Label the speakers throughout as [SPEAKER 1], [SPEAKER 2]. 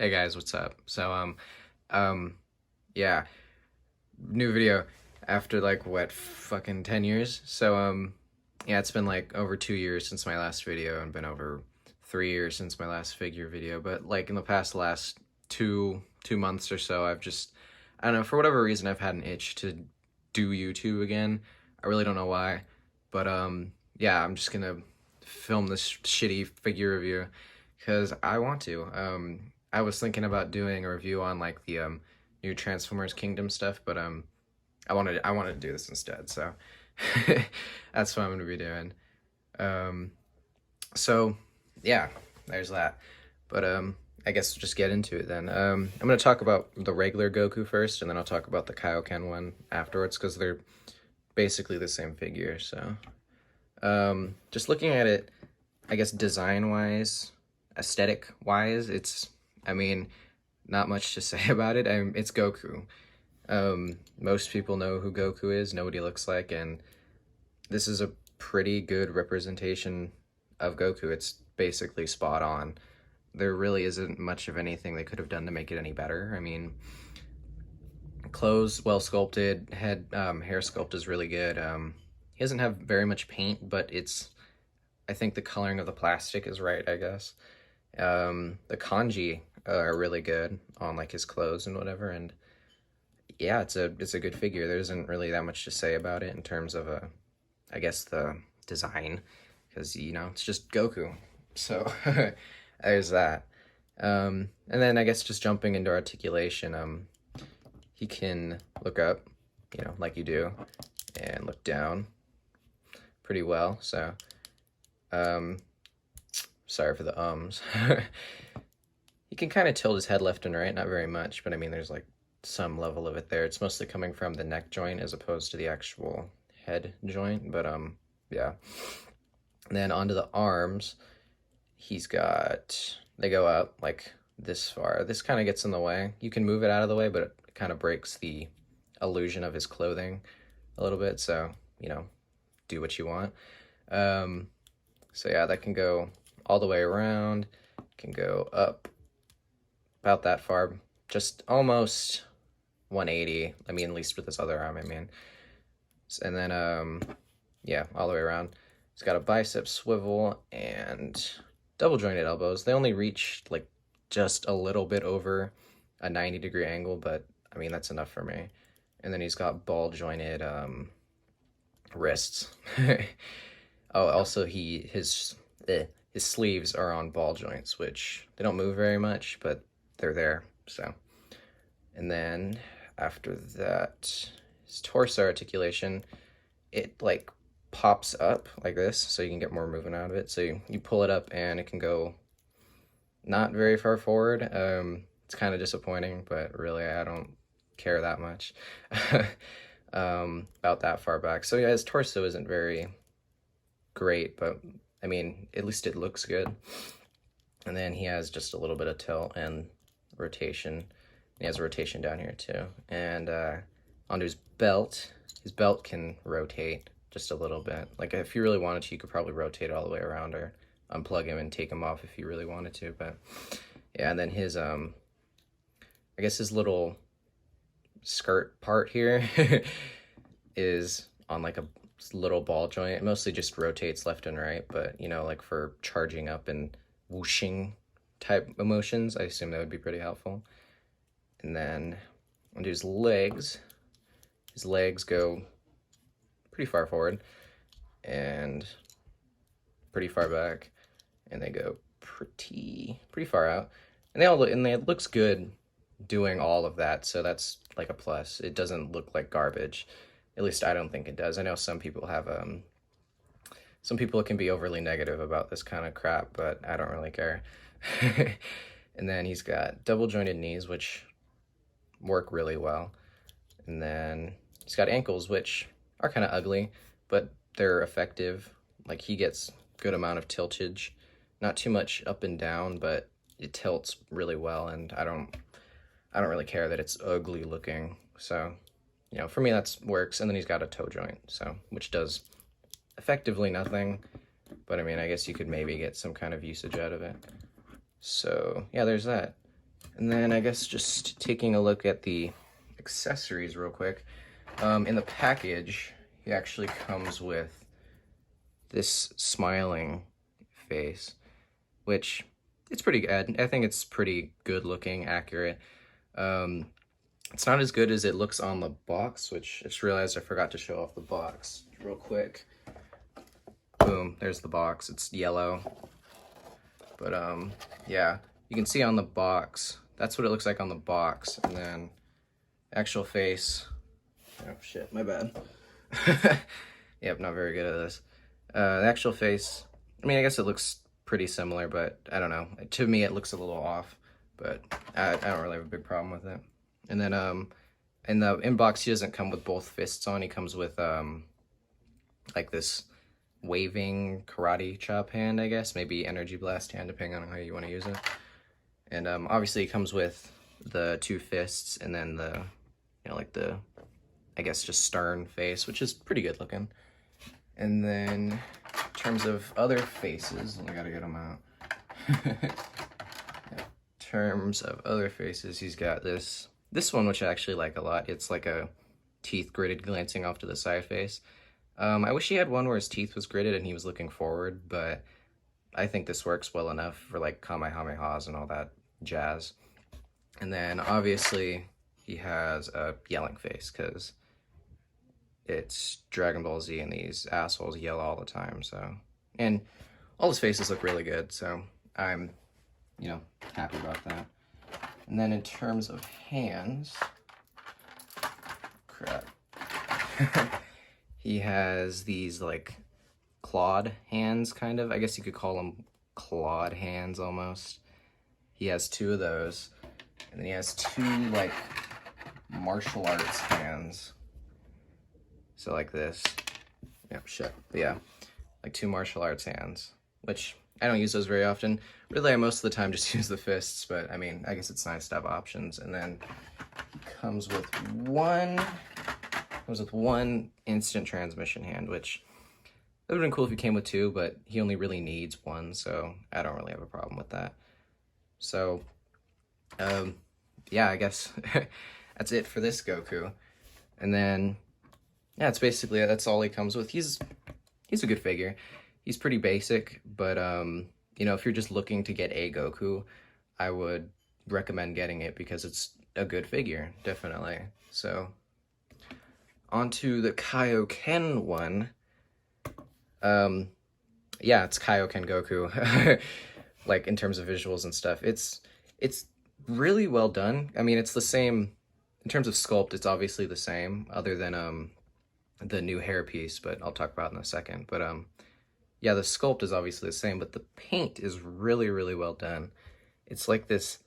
[SPEAKER 1] Hey guys, what's up? Um, yeah, new video after like what, fucking 10 years? Yeah, it's been like over 2 years since my last video and been over 3 years since my last figure video. But like in the last two months or so, I don't know, for whatever reason, I've had an itch to do YouTube again. I really don't know why, but yeah, I'm just gonna film this shitty figure review because I want to. I was thinking about doing a review on like the new Transformers Kingdom stuff, but I wanted to do this instead, so that's what I'm gonna be doing. Um, so yeah, there's that. But I guess we'll just get into it then. I'm gonna talk about the regular Goku first, and then I'll talk about the Kaioken one afterwards because they're basically the same figure. So just looking at it, I guess design wise, aesthetic wise, I mean, not much to say about it. It's Goku. Most people know who Goku is, know what he looks like, and this is a pretty good representation of Goku. It's basically spot on. There really isn't much of anything they could have done to make it any better. I mean, clothes well sculpted, head hair sculpt is really good. He doesn't have very much paint, but I think the coloring of the plastic is right, I guess. The kanji are really good on like his clothes and whatever, and yeah, it's a good figure. There isn't really that much to say about it in terms of I guess the design, because it's just Goku. So there's that. And then I guess just jumping into articulation, he can look up, like you do, and look down pretty well. So sorry for the ums. He can kind of tilt his head left and right, not very much, but I mean, there's like some level of it there. It's mostly coming from the neck joint as opposed to the actual head joint, but yeah. And then onto the arms, they go up like this far. This kind of gets in the way. You can move it out of the way, but it kind of breaks the illusion of his clothing a little bit, so, do what you want. So yeah, that can go all the way around, can go up about that far, just almost 180. I mean, at least with this other arm, I mean. And then, yeah, all the way around. He's got a bicep swivel and double jointed elbows. They only reach like just a little bit over a 90-degree angle, but I mean, that's enough for me. And then he's got ball jointed wrists. Oh, also his sleeves are on ball joints, which they don't move very much, but they're there. So, and then after that, his torso articulation, it like pops up like this, so you can get more movement out of it. So you pull it up and it can go not very far forward. It's kind of disappointing, but really I don't care that much about that far back. So yeah, his torso isn't very great, but I mean, at least it looks good. And then he has just a little bit of tilt and rotation. He has a rotation down here too. And onto his belt can rotate just a little bit. Like if you really wanted to, you could probably rotate it all the way around or unplug him and take him off if you really wanted to. But yeah, and then his I guess his little skirt part here is on like a little ball joint. It mostly just rotates left and right, but like for charging up and whooshing type emotions, I assume that would be pretty helpful. And then onto his legs go pretty far forward and pretty far back, and they go pretty far out, and it looks good doing all of that, so that's like a plus. It doesn't look like garbage. At least I don't think it does. I know some people can be overly negative about this kind of crap, but I don't really care. And then he's got double jointed knees, which work really well. And then he's got ankles, which are kind of ugly, but they're effective. Like he gets good amount of tiltage, not too much up and down, but it tilts really well, and I don't really care that it's ugly looking. So, for me that works. And then he's got a toe joint, so which does effectively nothing, but I mean, I guess you could maybe get some kind of usage out of it. So yeah, there's that. And then I guess just taking a look at the accessories real quick. In the package, he actually comes with this smiling face, which it's pretty good. I think it's pretty good looking, accurate. It's not as good as it looks on the box, which I just realized I forgot to show off the box real quick. Boom, there's the box. It's yellow. But yeah, you can see on the box, that's what it looks like on the box. And then actual face, oh shit, my bad. Yep, not very good at this. The actual face, I mean, I guess it looks pretty similar, but I don't know. To me, it looks a little off, but I don't really have a big problem with it. And then in the inbox, he doesn't come with both fists on. He comes with like this waving karate chop hand, I guess, maybe energy blast hand, depending on how you want to use it. And obviously, it comes with the two fists, and then the, you know, like the, I guess, just stern face, which is pretty good looking. And then, in terms of other faces, I gotta get them out. In terms of other faces, he's got this one, which I actually like a lot. It's like a teeth gritted glancing off to the side face. I wish he had one where his teeth was gritted and he was looking forward, but I think this works well enough for like Kamehamehas and all that jazz. And then obviously he has a yelling face because it's Dragon Ball Z and these assholes yell all the time. So, and all his faces look really good, so I'm, you know, happy about that. And then in terms of hands, crap. He has these like clawed hands, kind of. I guess you could call them clawed hands almost. He has two of those. And then he has two like martial arts hands. So like this. Yep, shit. But yeah, like two martial arts hands, which I don't use those very often. Really, I most of the time just use the fists, but I mean, I guess it's nice to have options. And then he comes with one instant transmission hand, which it would have been cool if he came with two, but he only really needs one, so I don't really have a problem with that. So, yeah, I guess that's it for this Goku. And then, yeah, it's basically, that's all he comes with. He's a good figure. He's pretty basic, but, you know, if you're just looking to get a Goku, I would recommend getting it because it's a good figure, definitely. So, onto the Kaioken one. Yeah, it's Kaioken Goku. Like, in terms of visuals and stuff. It's really well done. I mean, it's the same, in terms of sculpt, it's obviously the same, other than, the new hairpiece, but I'll talk about it in a second. But, yeah, the sculpt is obviously the same, but the paint is really, really well done. It's like this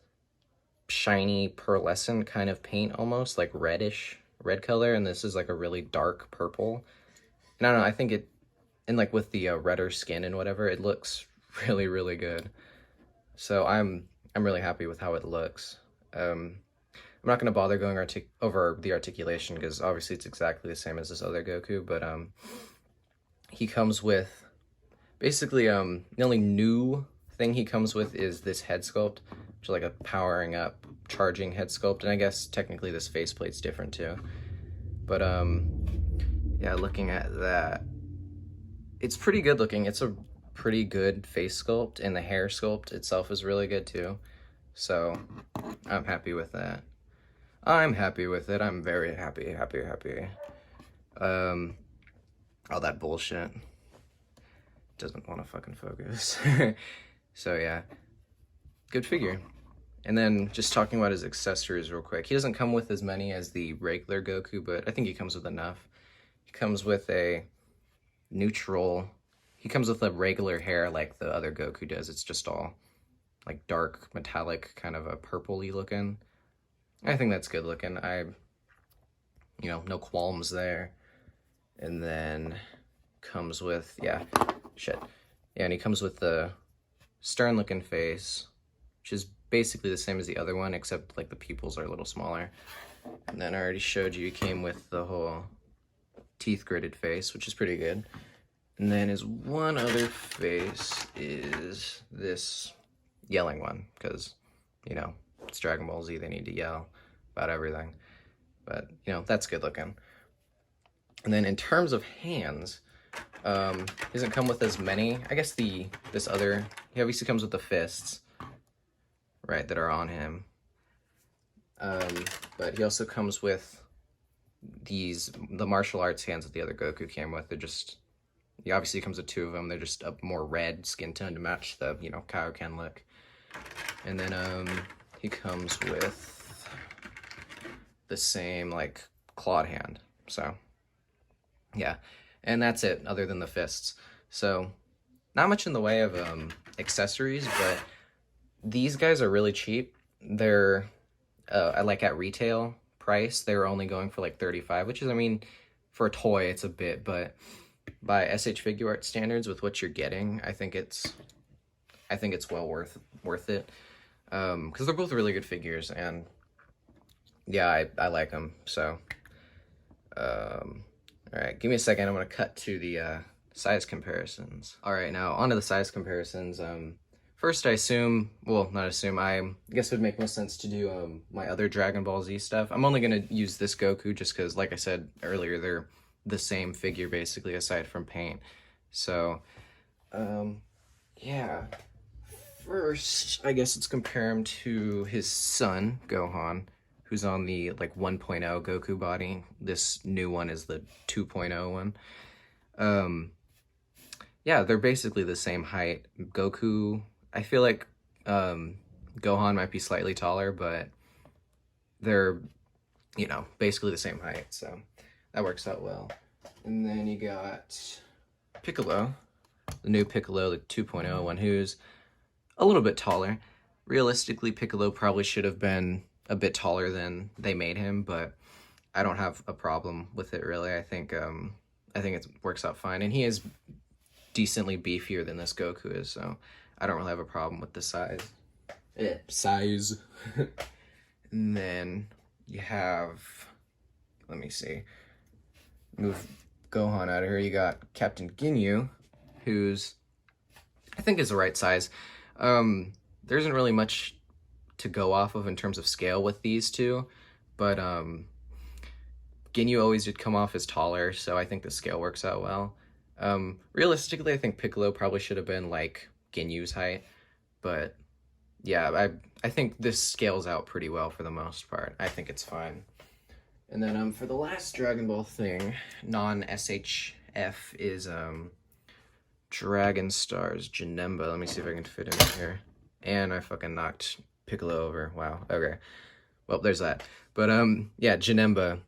[SPEAKER 1] shiny pearlescent kind of paint almost, like reddish, red color, and this is like a really dark purple. And I don't know, I think it, and like with the redder skin and whatever, it looks really, really good. So I'm really happy with how it looks. I'm not going to bother going over the articulation because obviously it's exactly the same as this other Goku, but he comes with, basically, the only new thing he comes with is this head sculpt, which is like a powering up, charging head sculpt, and I guess technically this faceplate's different too. But, yeah, looking at that, it's pretty good looking. It's a pretty good face sculpt, and the hair sculpt itself is really good too. So, I'm happy with that. I'm happy with it. I'm very happy. All that bullshit doesn't want to fucking focus. So yeah, good figure. And then just talking about his accessories real quick. He doesn't come with as many as the regular Goku, but I think he comes with enough. He comes with a neutral, he comes with a regular hair like the other Goku does. It's just all like dark, metallic, kind of a purpley looking. I think that's good looking. You know, no qualms there. And then comes with, yeah, shit. Yeah, and he comes with the stern looking face, which is basically the same as the other one, except like the pupils are a little smaller. And then I already showed you, he came with the whole teeth gritted face, which is pretty good. And then his one other face is this yelling one, because, you know, it's Dragon Ball Z, they need to yell about everything. But, you know, that's good looking. And then in terms of hands, he doesn't come with as many. I guess he obviously comes with the fists, right, that are on him. But he also comes with the martial arts hands that the other Goku came with. He obviously comes with 2 of them. They're just a more red skin tone to match the, you know, Kaioken look. And then, he comes with the same, like, clawed hand. So, yeah. And that's it, other than the fists. So, not much in the way of, accessories, but these guys are really cheap. They're, like, at retail price, they were only going for, like, $35, which is, I mean, for a toy, it's a bit, but by SH Figuarts standards, with what you're getting, I think it's well worth it. Because they're both really good figures, and yeah, I like them. So, all right, give me a second. I'm gonna cut to the size comparisons. All right, now onto the size comparisons. First, I guess it would make most sense to do my other Dragon Ball Z stuff. I'm only gonna use this Goku just because, like I said earlier, they're the same figure basically, aside from paint. So, yeah. First, I guess let's compare him to his son, Gohan, who's on the, like, 1.0 Goku body. This new one is the 2.0 one. Yeah, they're basically the same height. Goku, I feel like, Gohan might be slightly taller, but they're, you know, basically the same height, so that works out well. And then you got Piccolo, the new Piccolo, the 2.0 one, who's a little bit taller. Realistically, Piccolo probably should have been a bit taller than they made him, but I don't have a problem with it, really. I think it works out fine, and he is decently beefier than this Goku is, so I don't really have a problem with the size. And then you have, let me see, move Gohan out of here. You got Captain Ginyu, who's, I think, is the right size. There isn't really much to go off of in terms of scale with these two, but Ginyu always did come off as taller, so I think the scale works out well. Realistically, I think Piccolo probably should have been like Ginyu's height, but yeah, I think this scales out pretty well for the most part. I think it's fine. And then for the last Dragon Ball thing, non-SHF, is Dragon Star's Janemba. Let me see if I can fit him in here. And I fucking knocked Piccolo over. Wow. Okay. Well, there's that. But yeah, Janemba.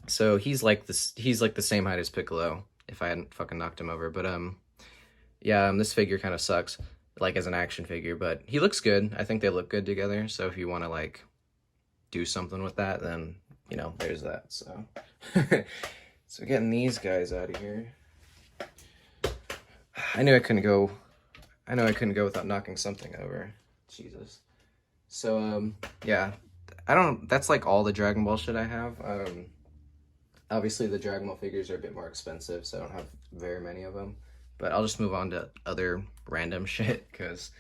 [SPEAKER 1] So he's like the same height as Piccolo, if I hadn't fucking knocked him over. But yeah, this figure kind of sucks, like, as an action figure, but he looks good. I think they look good together. So if you want to, like, do something with that, then, you know, there's that. So so getting these guys out of here. I knew I couldn't go without knocking something over. Jesus. So, yeah. That's, like, all the Dragon Ball shit I have. Obviously, the Dragon Ball figures are a bit more expensive, so I don't have very many of them. But I'll just move on to other random shit, because,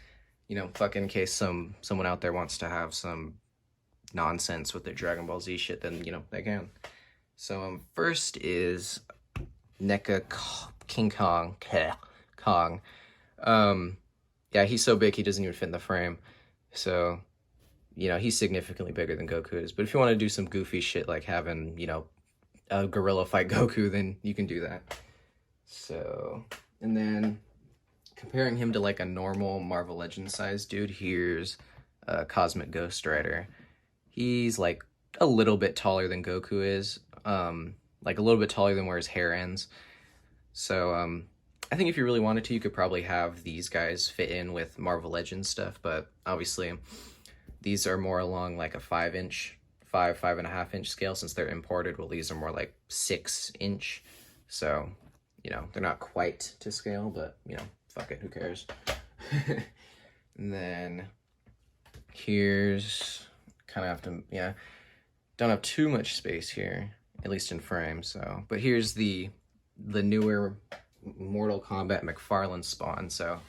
[SPEAKER 1] you know, fuck, in case someone out there wants to have some nonsense with their Dragon Ball Z shit, then, you know, they can. So, first is NECA King Kong. Yeah, he's so big he doesn't even fit in the frame. So, you know, he's significantly bigger than Goku is. But if you want to do some goofy shit like having, you know, a gorilla fight Goku, then you can do that. So, and then comparing him to, like, a normal Marvel Legends size dude, here's Cosmic Ghost Rider. He's, like, a little bit taller than Goku is, like, a little bit taller than where his hair ends. So, I think if you really wanted to, you could probably have these guys fit in with Marvel Legends stuff, but obviously these are more along, like, a 5.5-inch scale, since they're imported. Well, these are more like 6-inch, so, you know, they're not quite to scale, but, you know, fuck it, who cares? And then here's, kind of have to, yeah, don't have too much space here, at least in frame, so, but here's the newer Mortal Kombat McFarlane spawn. So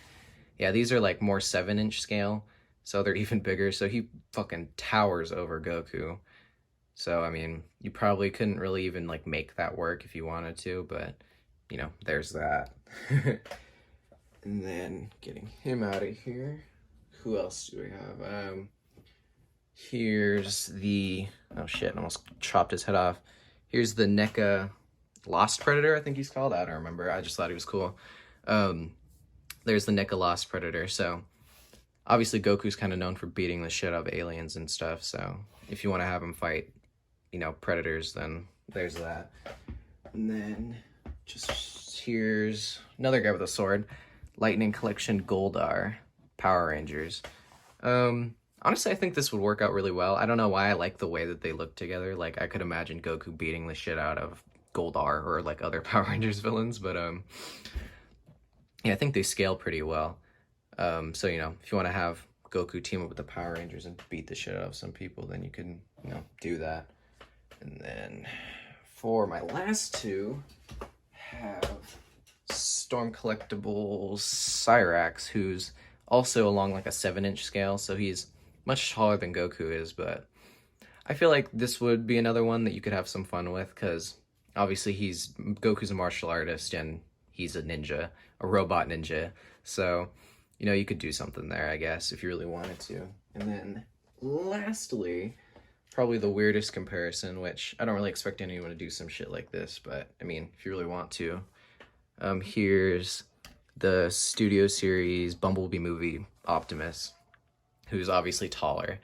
[SPEAKER 1] yeah, these are like more 7-inch scale, so they're even bigger. So he fucking towers over Goku. So, I mean, you probably couldn't really even, like, make that work if you wanted to, but, you know, there's that. And then, getting him out of here. Who else do we have? Here's the... Oh, shit, I almost chopped his head off. Here's the NECA Lost Predator, I think he's called. I don't remember. I just thought he was cool. There's the NECA Lost Predator, so... Obviously, Goku's kind of known for beating the shit out of aliens and stuff, so... If you want to have him fight, you know, predators, then there's that. And then, just... Here's another guy with a sword. Lightning Collection Goldar. Power Rangers. Honestly, I think this would work out really well. I don't know why I like the way that they look together. Like, I could imagine Goku beating the shit out of Goldar or, like, other Power Rangers villains, but, yeah, I think they scale pretty well. So, you know, if you want to have Goku team up with the Power Rangers and beat the shit out of some people, then you can, you know, do that. And then, for my last two, have Storm Collectibles Cyrax, who's also along, like, a 7-inch scale, so he's much taller than Goku is, but I feel like this would be another one that you could have some fun with, because obviously Goku's a martial artist, and he's a ninja, a robot ninja, so, you know, you could do something there, I guess, if you really wanted to. And then, lastly, probably the weirdest comparison, which I don't really expect anyone to do some shit like this, but, I mean, if you really want to, here's the Studio Series Bumblebee movie Optimus, who's obviously taller.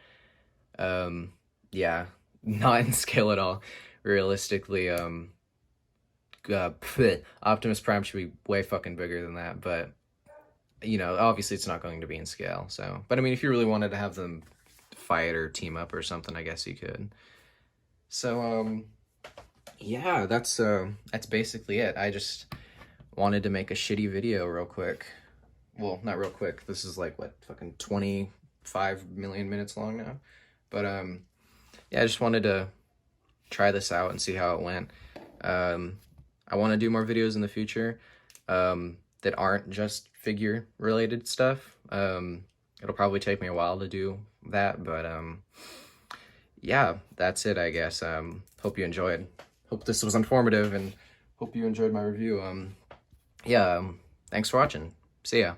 [SPEAKER 1] Yeah, not in scale at all. Realistically, Optimus Prime should be way fucking bigger than that, but, you know, obviously it's not going to be in scale, so. But, I mean, if you really wanted to have them fight or team up or something, I guess you could. So, yeah, that's basically it. I just wanted to make a shitty video real quick. Well, not real quick. This is like, what, fucking 25 million minutes long now? But, yeah, I just wanted to try this out and see how it went. I want to do more videos in the future that aren't just figure-related stuff. It'll probably take me a while to do that, but, yeah, that's it, I guess. Hope you enjoyed. Hope this was informative, and hope you enjoyed my review. Yeah, thanks for watching. See ya.